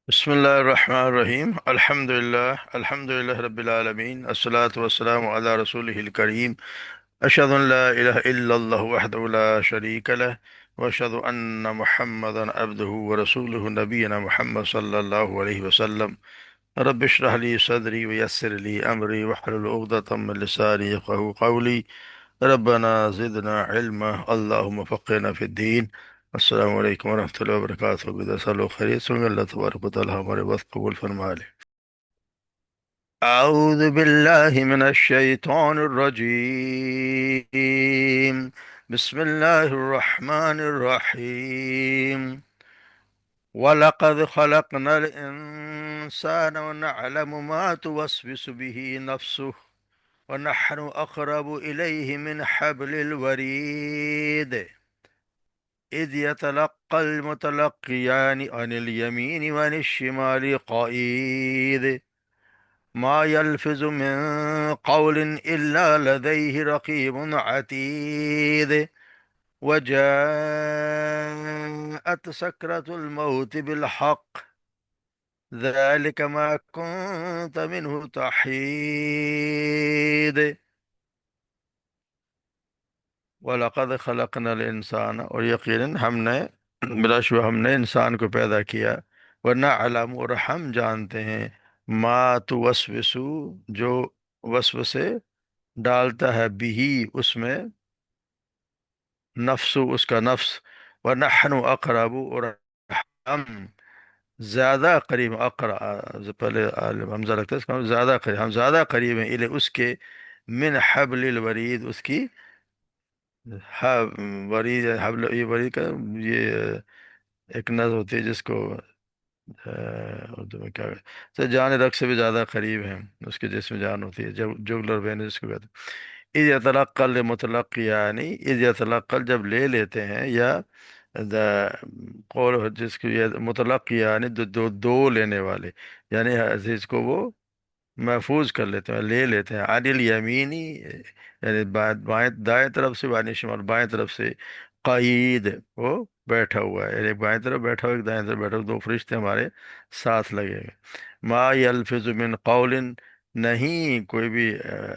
بسم الله الرحمن الرحيم الحمد لله رب العالمين الصلاة والسلام على رسوله الكريم أشهد أن لا إله إلا الله وحده لا شريك له وأشهد أن محمدا عبده ورسوله نبينا محمد صلى الله عليه وسلم رب اشرح لي صدري ويسر لي أمري واحلل عقدة من لساني يفقهوا قولي ربنا زدنا علما اللهم فقهنا في الدين. السلام علیکم ورحمۃ اللہ وبرکاتہ. بدر سال خیریت سے ہوں گے. اللہ تبارک و تعالی ہمارے بات قبول فرما لے. اعوذ باللہ من الشیطان الرجیم. بسم اللہ الرحمن الرحیم. وَلَقَدْ خَلَقْنَا الْإِنسَانَ وَنَعْلَمُ مَا تُوَسْوِسُ بِهِ نَفْسُهُ وَنَحْنُ أَقْرَبُ إِلَيْهِ مِنْ حَبْلِ الْوَرِيدِ إذ يتلقى المتلقيان عن اليمين وعن الشمال قعيد ما يلفظ من قول إلا لديه رقيب عتيد وجاءت سكرة الموت بالحق ذلك ما كنت منه تحيد. وَلَقَدْ خَلَقْنَا الْإِنسَانَ، اور یقیناً ہم نے بلا شبہ ہم نے انسان کو پیدا کیا. وَنَعْلَمُ، اور ہم جانتے ہیں، ما توسوسو، جو وسوسے ڈالتا ہے، بھی اس میں، نفس اس کا نفس. وَنَحْنُ أَقْرَبُ، اور ہم زیادہ قریب، پہلے حمزہ لگتا ہے اس کا زیادہ قریب، ہم زیادہ قریب ہیں، الے اس کے، من حبل الورید، اس کی ہاں ورید، حبل، یہ ورید کا یہ ایک نظر ہوتی ہے جس کو اردو میں کیا تو جان رگ سے بھی زیادہ قریب ہیں، اس کے جسم جان ہوتی ہے، جب جوگلر وین جس کو کہتے ہیں. اذ یتلقل مطلق، یعنی اذ یتلقل جب لے لیتے ہیں، یا قول جس کو یہ مطلق، یعنی دو لینے والے، یعنی عزیز کو وہ محفوظ کر لیتے ہیں، لے لیتے ہیں. عن الیمینی، یعنی بائیں دائیں طرف سے، وعن شمال بائیں طرف سے. قعید، وہ بیٹھا ہوا ہے، یعنی ایک بائیں طرف بیٹھا ہوا ہے، ایک دائیں طرف بیٹھا ہوا، دو فرشتے ہمارے ساتھ لگے ہوئے. ما یلفظ من قول، نہیں کوئی بھی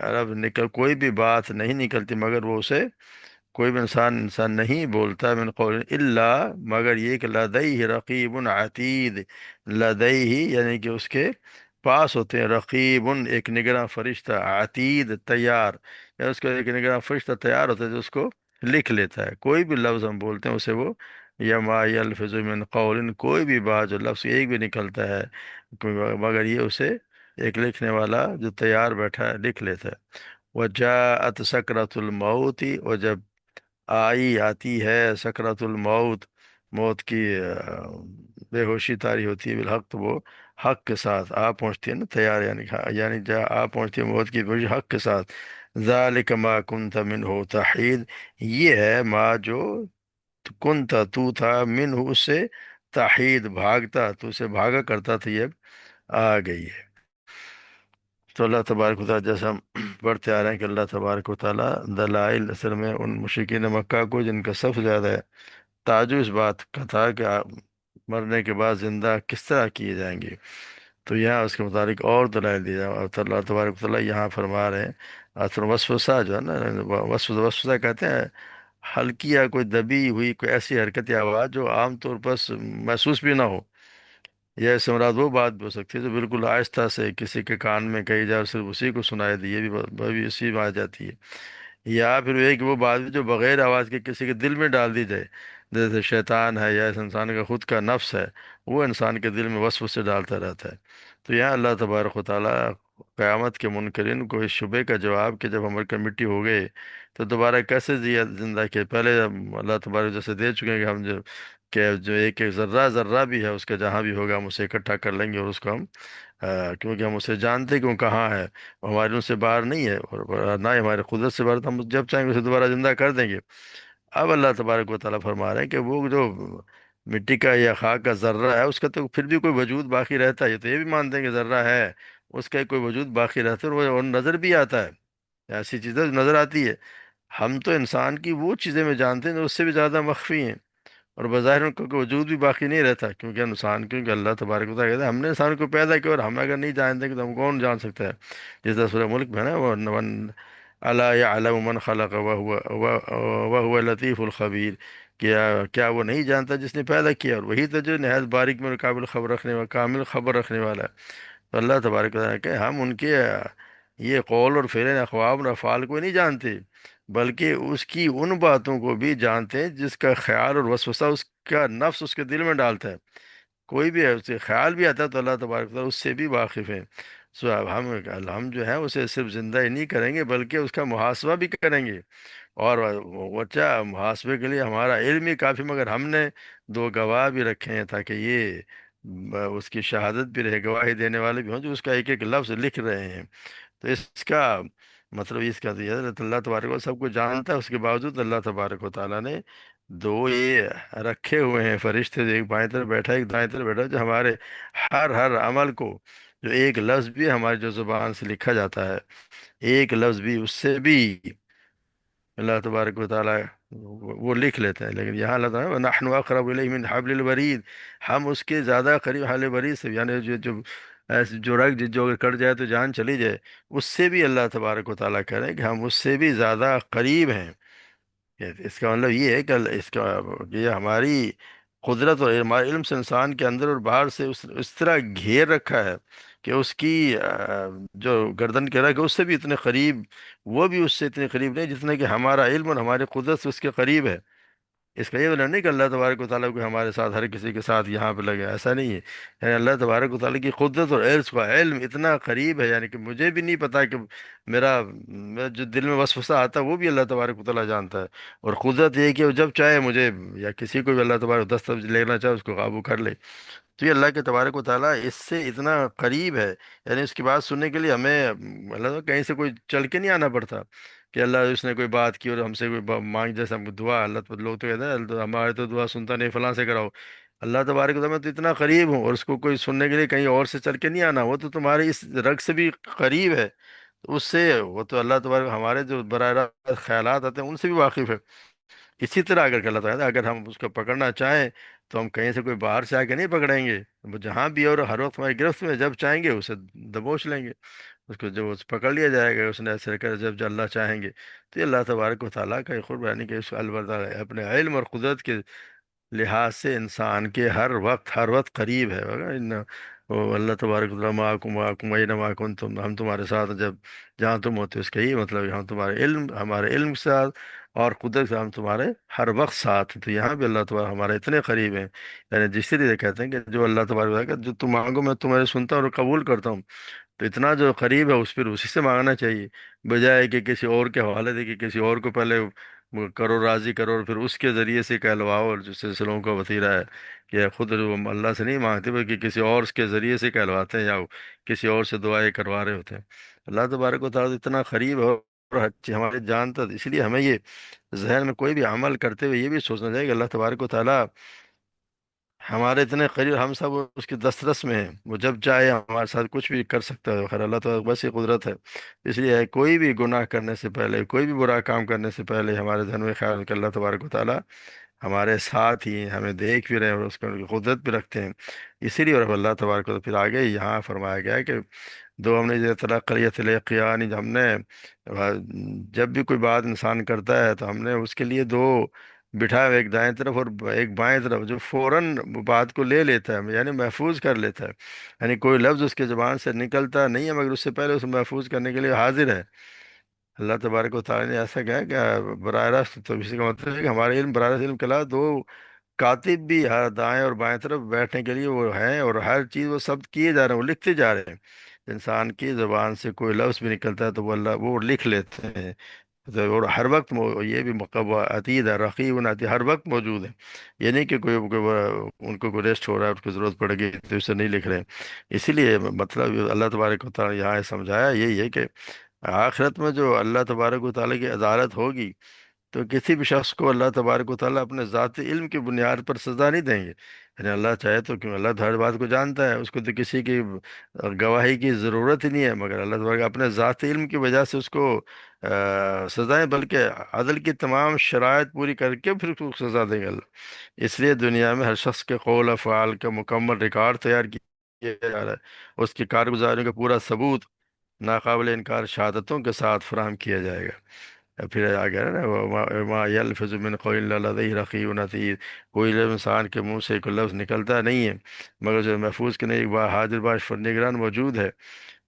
عرب کوئی بھی بات نہیں نکلتی مگر وہ اسے، کوئی بھی انسان نہیں بولتا، من قول الا، مگر یہ کہ لدیہ رقیب عتید. لدیہ یعنی کہ اس کے پاس ہوتے ہیں، رقیب ایک نگراں فرشتہ، عتید تیار، یا اس کا ایک نگراں فرشتہ تیار ہوتا ہے جو اس کو لکھ لیتا ہے. کوئی بھی لفظ ہم بولتے ہیں اسے وہ، یا ما یلفظ من قول، کوئی بھی بات جو لفظ ایک بھی نکلتا ہے مگر یہ اسے ایک لکھنے والا جو تیار بیٹھا ہے لکھ لیتا ہے. وجاءت سکرۃ الموت، اور جب آتی ہے سکرۃ الموت، موت کی بے ہوشی طاری ہوتی ہے، بالحق، تو وہ حق کے ساتھ آ پہنچتی ہے نا، تیار، یعنی جا آ پہنچتی ہے موت کی بے ہوشی حق کے ساتھ. ذالک ما کنت منہ تحید، یہ ہے ما جو کنت تو تھا، منہ اس سے، تحید بھاگتا، تو اسے بھاگا کرتا تھا، یہ اب آ گئی ہے. تو اللہ تبارک و تعالیٰ، جیسا ہم پڑھتے آ رہے ہیں کہ اللہ تبارک و تعالیٰ دلائل، اصل میں ان مشرکین مکہ کو جن کا سب سے زیادہ تعجب اس بات کا تھا کہ مرنے کے بعد زندہ کس طرح کیے جائیں گے، تو یہاں اس کے متعلق اور دلائل دی جائیں. اور اللہ تبارک و تعالیٰ یہاں فرما رہے ہیں، اصل وسوسہ جو ہے نا، وسوسہ کہتے ہیں ہلکی یا کوئی دبی ہوئی کوئی ایسی حرکت یا آواز جو عام طور پر محسوس بھی نہ ہو، یا اس سے مراد وہ بات بھی ہو سکتی ہے جو بالکل آہستہ سے کسی کے کان میں کہی جائے اور صرف اسی کو سنائی دی، یہ بھی اسی میں آ جاتی ہے. یا پھر ایک وہ بات جو بغیر آواز کے کسی کے دل میں ڈال دی جائے، جیسے شیطان ہے یا اس انسان کا خود کا نفس ہے، وہ انسان کے دل میں وسوسے ڈالتا رہتا ہے. تو یہاں اللہ تبارک و تعالیٰ قیامت کے منکرین کو اس شبے کا جواب کہ جب ہمارے کا مٹی ہو گئے تو دوبارہ کیسے زندہ کیے. پہلے اللہ تبارک جیسے دے چکے ہیں کہ ہم جو ایک ایک ذرہ ذرہ بھی ہے اس کا جہاں بھی ہوگا ہم اسے اکٹھا کر لیں گے، اور اس کو ہم کیونکہ ہم اسے جانتے ہیں کہ وہ کہاں ہے، ہمارے ان سے باہر نہیں ہے، اور نہ ہی ہمارے قدرت سے باہر، تو ہم جب چاہیں گے اسے دوبارہ زندہ کر دیں گے. اب اللہ تبارک و تعالیٰ فرما رہے ہیں کہ وہ جو مٹی کا یا خاک کا ذرہ ہے اس کا تو پھر بھی کوئی وجود باقی رہتا ہے. یہ تو یہ بھی مانتے ہیں کہ ذرہ ہے، اس کا کوئی وجود باقی رہتا ہے، اور وہ نظر بھی آتا ہے، ایسی چیزیں نظر آتی ہے. ہم تو انسان کی وہ چیزیں میں جانتے ہیں جو اس سے بھی زیادہ مخفی ہیں، اور بظاہر ان کا کوئی وجود بھی باقی نہیں رہتا، کیونکہ اللہ تبارک و تعالیٰ کہتا ہے ہم نے انسان کو پیدا کیا، اور ہم اگر نہیں جانتے کہ تو ہم کون جان سکتا ہے؟ جس طرح سورہ ملک میں ہے نا، وہ الا یعلم من خلق وهو اللطیف الخبیر، کیا وہ نہیں جانتا جس نے پیدا کیا، اور وہی تو جو نہایت باریک میں قابل خبر رکھنے والا، کامل خبر رکھنے والا ہے۔ تو اللہ تبارک و تعالیٰ کہ ہم ان کے یہ قول اور فعل اقوال اور افعال کو نہیں جانتے، بلکہ اس کی ان باتوں کو بھی جانتے ہیں جس کا خیال اور وسوسہ اس کا نفس اس کے دل میں ڈالتا ہے۔ کوئی بھی ہے اسے خیال بھی آتا ہے تو اللہ تبارک و تعالیٰ اس سے بھی واقف ہے۔ سو اب ہم جو ہے اسے صرف زندہ ہی نہیں کریں گے بلکہ اس کا محاسبہ بھی کریں گے، اور وہ اچھا محاسبے کے لیے ہمارا علم ہی کافی، مگر ہم نے دو گواہ بھی رکھے ہیں تاکہ یہ اس کی شہادت بھی رہے، گواہی دینے والے بھی ہوں جو اس کا ایک ایک لفظ لکھ رہے ہیں۔ تو اس کا مطلب اس کا تو یہ ہے کہ اللہ تبارک و سب کو جانتا ہے، اس کے باوجود اللہ تبارک و تعالیٰ نے دو یہ رکھے ہوئے ہیں فرشتے، جو ایک بائیں طرف بیٹھا ہے ایک دائیں طرف بیٹھا ہے، جو ہمارے ہر عمل کو، جو ایک لفظ بھی ہماری جو زبان سے لکھا جاتا ہے، ایک لفظ بھی اس سے بھی اللہ تبارک و تعالیٰ وہ لکھ لیتے ہیں۔ لیکن یہاں اللہ تعالیٰ نحن اقرب الیہ من حبل الورید، ہم اس کے زیادہ قریب حبل ورید سے، یعنی جو رگ جو اگر کٹ جائے تو جان چلی جائے، اس سے بھی اللہ تبارک و تعالیٰ کہہ رہے ہیں کہ ہم اس سے بھی زیادہ قریب ہیں۔ اس کا مطلب یہ ہے کہ اس کا یہ ہماری قدرت اور ہمارے علم سے انسان کے اندر اور باہر سے اس طرح گھیر رکھا ہے کہ اس کی جو گردن کے رگ ہے اس سے بھی اتنے قریب، وہ بھی اس سے اتنے قریب نہیں جتنے کہ ہمارا علم اور ہماری قدرت سے اس کے قریب ہے۔ اس کا یہ مطلب نہیں کہ اللہ تبارک و تعالیٰ کو ہمارے ساتھ ہر کسی کے ساتھ یہاں پہ لگے، ایسا نہیں ہے۔ یعنی اللہ تبارک و تعالیٰ کی قدرت اور علم کا علم اتنا قریب ہے، یعنی کہ مجھے بھی نہیں پتا کہ میرا جو دل میں وسوسہ آتا ہے وہ بھی اللہ تبارک و تعالیٰ جانتا ہے۔ اور قدرت یہ ہے کہ وہ جب چاہے مجھے یا کسی کو بھی اللہ تبارک دست لینا چاہے اس کو قابو کر لے۔ تو یہ اللہ کے تبارک و تعالیٰ اس سے اتنا قریب ہے، یعنی اس کی بات سننے کے لیے ہمیں اللہ کہیں سے کوئی چل کے نہیں آنا پڑتا کہ اللہ اس نے کوئی بات کی اور ہم سے کوئی مانگ، جیسے ہم کو دعا اللہ تو لوگ تو کہتے ہیں ہمارے تو دعا سنتا نہیں، فلاں سے کراؤ۔ اللہ تبارک و تعالیٰ میں تو اتنا قریب ہوں، اور اس کو کوئی سننے کے لیے کہیں اور سے چل کے نہیں آنا، وہ تو تمہارے اس رگ سے بھی قریب ہے۔ تو اس سے وہ تو اللہ تبارک ہمارے جو براہ راست خیالات آتے ہیں ان سے بھی واقف ہے۔ اسی طرح اگر غلط ہے اگر ہم اس کو پکڑنا چاہیں تو ہم کہیں سے کوئی باہر سے آ کے نہیں پکڑیں گے، وہ جہاں بھی اور ہر وقت ہماری گرفت میں، جب چاہیں گے اسے دبوچ لیں گے، اس کو جب اس پکڑ لیا جائے گا اس نے ایسے کر جب اللہ چاہیں گے۔ تو یہ اللہ تبارک و تعالیٰ کا خود بیانی کہ اس البتہ اپنے علم اور قدرت کے لحاظ سے انسان کے ہر وقت قریب ہے، وہ اللہ تبارک و تعالیٰ معکم اینما کنتم، ہم تمہارے ساتھ ہیں جب جہاں تم ہوتے ہو، اس کا یہی مطلب ہے ہم ہمارے علم کے ساتھ اور قدرت سے ہم تمہارے ہر وقت ساتھ ہیں۔ تو یہاں بھی اللہ تبارک ہمارے اتنے قریب ہیں، یعنی جس طریقے کہتے ہیں کہ جو اللہ تبارک و تعالیٰ کا جو تم مانگو میں تمہارے سنتا ہوں اور قبول کرتا ہوں۔ تو اتنا جو قریب ہے اس پھر اسی سے مانگنا چاہیے، بجائے کہ کسی اور کے حوالے دے، کہ کسی اور کو پہلے وہ کرو راضی کرو اور پھر اس کے ذریعے سے کہلواؤ، اور جو سلسلوں کا وسیلہ ہے کہ خود وہ اللہ سے نہیں مانگتے بلکہ کسی اور کے ذریعے سے کہلواتے ہیں، یا وہ کسی اور سے دعائیں کروا رہے ہوتے ہیں۔ اللہ تبارک و تعالیٰ اتنا قریب ہے اور ہر چیز ہمارے جانتا ہے، اس لیے ہمیں یہ ذہن میں کوئی بھی عمل کرتے ہوئے یہ بھی سوچنا چاہیے کہ اللہ تبارک و تعالیٰ ہمارے اتنے قریب، ہم سب اس کے دسترس میں ہیں، وہ جب چاہے ہمارے ساتھ کچھ بھی کر سکتا ہے، خیر اللہ تو بس یہ قدرت ہے۔ اس لیے کوئی بھی گناہ کرنے سے پہلے، کوئی بھی برا کام کرنے سے پہلے ہمارے ذہن میں خیال کہ اللہ تبارک و تعالیٰ ہمارے ساتھ ہی ہیں، ہمیں دیکھ بھی رہے ہیں اور اس کی قدرت بھی رکھتے ہیں۔ اسی لیے اور اللہ تبارک و تعالیٰ پھر آگے یہاں فرمایا گیا ہے کہ دو ہم نے یہ تلقیت الیقیان، ہم نے جب بھی کوئی بات انسان کرتا ہے تو ہم نے اس کے لیے دو بٹھائے ہوئے، ایک دائیں طرف اور ایک بائیں طرف، جو فوراً بات کو لے لیتا ہے، یعنی محفوظ کر لیتا ہے، یعنی کوئی لفظ اس کے زبان سے نکلتا نہیں ہے مگر اس سے پہلے اسے محفوظ کرنے کے لیے حاضر ہے۔ اللہ تبارک و تعالیٰ نے ایسا کہا کہ براہ راست، تو اسی کا مطلب ہے کہ ہمارے علم براہ راست علم کے علاوہ دو کاتب بھی ہر دائیں اور بائیں طرف بیٹھنے کے لیے وہ ہیں، اور ہر چیز وہ سب کیے جا رہے ہیں، وہ لکھتے جا رہے ہیں۔ انسان کی زبان سے کوئی لفظ بھی نکلتا ہے تو وہ لکھ لیتے ہیں۔ اور ہر وقت یہ بھی عتید ہے، رقیب عتید، ہر وقت موجود ہے۔ یہ نہیں کہ ان کو کوئی ریسٹ ہو رہا ہے، اس کو ضرورت پڑ گئی تو اسے نہیں لکھ رہے ہیں۔ اسی لیے مطلب اللہ تبارک و تعالیٰ یہاں سمجھایا یہی ہے کہ آخرت میں جو اللہ تبارک و تعالیٰ کی عدالت ہوگی تو کسی بھی شخص کو اللہ تبارک و تعالیٰ اپنے ذاتی علم کی بنیاد پر سزا نہیں دیں گے، یعنی اللہ چاہے تو کیوں، اللہ تو ہر بات کو جانتا ہے، اس کو تو کسی کی گواہی کی ضرورت ہی نہیں ہے، مگر اللہ تبارک اپنے ذاتی علم کی وجہ سے اس کو سزائیں، بلکہ عدل کی تمام شرائط پوری کر کے پھر اس کو سزا دے گا اللہ۔ اس لیے دنیا میں ہر شخص کے قول افعال کا مکمل ریکارڈ تیار کیا جا رہا ہے، اس کی کارگزاری کا پورا ثبوت ناقابل انکار شہادتوں کے ساتھ فراہم کیا جائے گا۔ پھر آگے ہے نا، وما یلفظ من قول الا لدیہ رقیب عتید، کوئی لفظ انسان کے منہ سے کوئی لفظ نکلتا نہیں ہے مگر جو محفوظ کے ایک بار حاضر باش پر نگران موجود ہے۔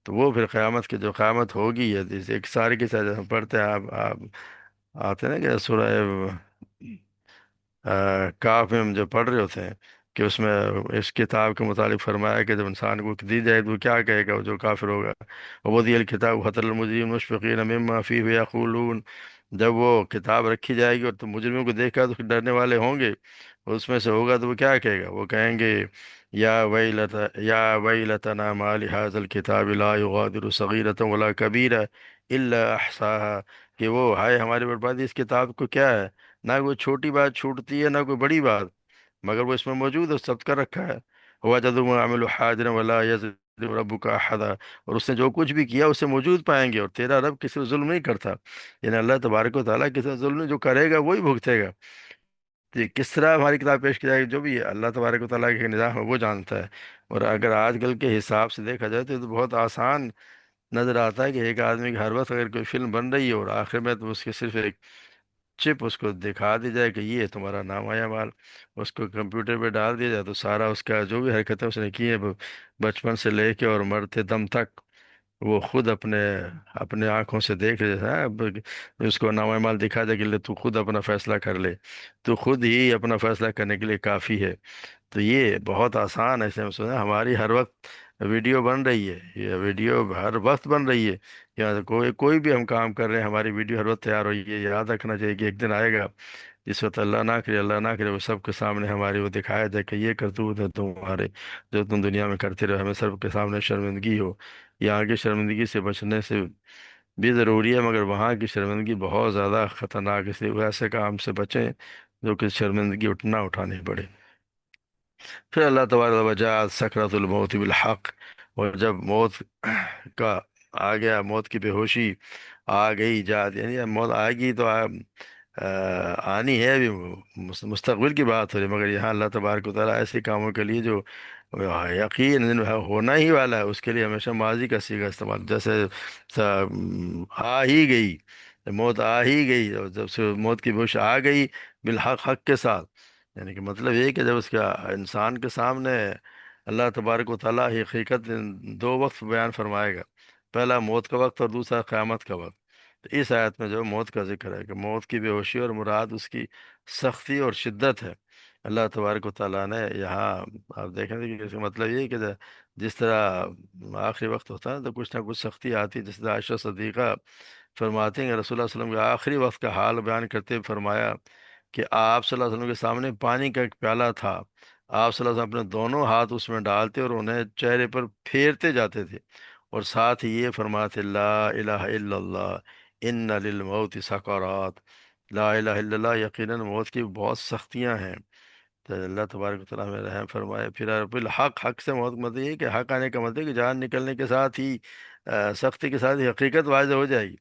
تو وہ پھر قیامت کی جو قیامت ہوگی ہے، جیسے ایک سارے کے ساتھ ہم پڑھتے ہیں، آپ آتے ہیں نا کہ سورہ کاف میں ہم جو پڑھ رہے ہوتے ہیں کہ اس میں اس کتاب کے متعلق فرمایا کہ جب انسان کو دی جائے تو وہ کیا کہے گا، وہ جو کافر ہوگا، وودی الکتاب حتر المجرمین مشفقین مما فیہ یقولون، جب وہ کتاب رکھی جائے گی اور تو مجرموں کو دیکھا تو ڈرنے والے ہوں گے، اس میں سے ہوگا تو وہ کیا کہے گا، وہ کہیں گے یا ویلتنا ما لهذا الکتاب لا یغادر صغیرۃ ولا کبیرہ الا احصاها، کہ وہ ہائے ہماری بربادی، اس کتاب کو کیا ہے، نہ کوئی چھوٹی بات چھوٹتی ہے نہ کوئی بڑی بات، مگر وہ اس میں موجود ہے، ثبت کر رکھا ہے۔ وَوَجَدُوا مَا عَمِلُوا حَاضِرًا وَلَا يَظْلِمُ رَبُّكَ أَحَدًا، اور اس نے جو کچھ بھی کیا اسے موجود پائیں گے، اور تیرا رب کسی کو ظلم نہیں کرتا، یعنی اللہ تبارک و تعالیٰ کسی کو ظلم نہیں، جو کرے گا وہی بھگتے گا۔ تو یہ کس طرح ہماری کتاب پیش کی جائے گی، جو بھی اللہ تبارک و تعالیٰ کے نظام ہے وہ جانتا ہے۔ اور اگر آج کل کے حساب سے دیکھا جائے تو یہ تو بہت آسان نظر آتا ہے کہ ایک آدمی کی ہر وقت اگر کوئی فلم بن رہی ہے اور آخر میں تو اس کے صرف ایک چپ اس کو دکھا دی جائے کہ یہ تمہارا نام آیا مال، اس کو کمپیوٹر پہ ڈال دیا جائے تو سارا اس کا جو بھی حرکتیں اس نے کی ہیں بچپن سے لے کے اور مرتے دم تک وہ خود اپنے اپنے آنکھوں سے دیکھ رہے ہیں۔ اب اس کو نام مال دکھا دے کہ لے تو خود اپنا فیصلہ کر لے، تو خود ہی اپنا فیصلہ کرنے کے لیے کافی ہے۔ تو یہ بہت آسان ہے، ایسے ہم سنا ہماری ہر وقت ویڈیو بن رہی ہے، یہ ویڈیو ہر وقت بن رہی ہے، یا کوئی کوئی بھی ہم کام کر رہے ہیں ہماری ویڈیو ہر وقت تیار ہوئی ہے۔ یاد رکھنا چاہیے کہ ایک دن آئے گا جس وقت اللہ نہ کرے وہ سب کے سامنے ہماری وہ دکھایا جائے کہ یہ کرتوت ہے تمہارے جو تم دنیا میں کرتے رہے، ہمیں سب کے سامنے شرمندگی ہو۔ یہاں کی شرمندگی سے بچنے سے بھی ضروری ہے، مگر وہاں کی شرمندگی بہت زیادہ خطرناک ہے، اس لیے وہ ایسے کام سے بچیں جو کہ شرمندگی اٹھانی پڑے۔ پھر اللہ تبارک و تعالی سکرات الموت بالحق، اور جب موت کا آ گیا، موت کی بے ہوشی آ گئی، یعنی موت آئے گی تو آنی ہے ابھی، مستقبل کی بات ہو رہی ہے، مگر یہاں اللہ تبارک و تعالیٰ ایسے کاموں کے لیے جو یقین ہونا ہی والا ہے اس کے لیے ہمیشہ ماضی کا صیغہ استعمال، جیسے آ ہی گئی، موت آ ہی گئی، اور جب سے موت کی بے ہوش آ گئی بالحق، حق کے ساتھ، یعنی کہ مطلب یہ کہ جب اس کا انسان کے سامنے اللہ تبارک و تعالیٰ ہی حقیقت دو وقت بیان فرمائے گا، پہلا موت کا وقت اور دوسرا قیامت کا وقت۔ تو اس آیت میں جو موت کا ذکر ہے کہ موت کی بے ہوشی اور مراد اس کی سختی اور شدت ہے، اللہ تبارک و تعالیٰ نے یہاں آپ دیکھیں گے کہ اس کا مطلب یہ ہے کہ جس طرح آخری وقت ہوتا ہے تو کچھ نہ کچھ سختی آتی ہے، جس طرح عائشہ صدیقہ فرماتی ہیں کہ رسول اللہ صلی اللہ علیہ وسلم کے آخری وقت کا حال بیان کرتے ہوئے فرمایا کہ آپ صلی اللہ علیہ وسلم کے سامنے پانی کا ایک پیالہ تھا، آپ صلی اللہ علیہ وسلم اپنے دونوں ہاتھ اس میں ڈالتے اور انہیں چہرے پر پھیرتے جاتے تھے، اور ساتھ ہی یہ فرماتے لا الہ الا اللہ ان للموت سکرات، لا الہ الا اللہ، یقیناً موت کی بہت سختیاں ہیں۔ تو اللہ تبارک و تعالیٰ ہمیں رحم فرمائے۔ پھر بالحق، حق سے موت کا مطلب یہ ہے کہ حق آنے کا مطلب ہے کہ جان نکلنے کے ساتھ ہی سختی کے ساتھ ہی حقیقت واضح ہو جائے گی،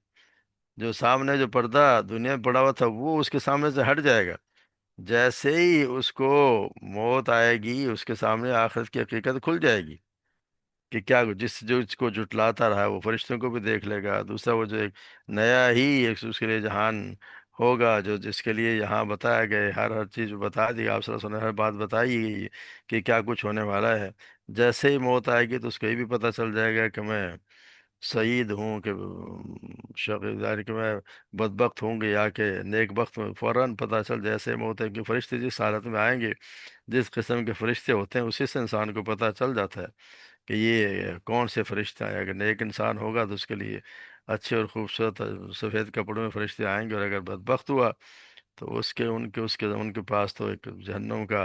جو سامنے جو پردہ دنیا میں پڑا ہوا تھا وہ اس کے سامنے سے ہٹ جائے گا، جیسے ہی اس کو موت آئے گی اس کے سامنے آخرت کی حقیقت کھل جائے گی کہ کیا جو اس کو جھٹلاتا رہا ہے وہ فرشتوں کو بھی دیکھ لے گا، دوسرا وہ جو ایک نیا ہی ایک اس کے لیے جہان ہوگا جو جس کے لیے یہاں بتایا گیا، ہر چیز بتا دی، آپ صلی اللہ علیہ وسلم نے ہر بات بتائی گئی ہے کہ کیا کچھ ہونے والا ہے۔ جیسے ہی موت آئے گی تو اس کو یہ بھی پتہ چل جائے گا کہ میں سعید ہوں کہ یعنی کہ میں بدبخت ہوں گے یا کہ نیک بخت، میں فوراً پتہ چل جیسے موت ہے کہ فرشتے جس حالت میں آئیں گے، جس قسم کے فرشتے ہوتے ہیں اسی سے انسان کو پتہ چل جاتا ہے کہ یہ کون سے فرشتے آئے۔ اگر نیک انسان ہوگا تو اس کے لیے اچھے اور خوبصورت سفید کپڑوں میں فرشتے آئیں گے، اور اگر بدبخت ہوا تو اس کے پاس تو ایک جہنم کا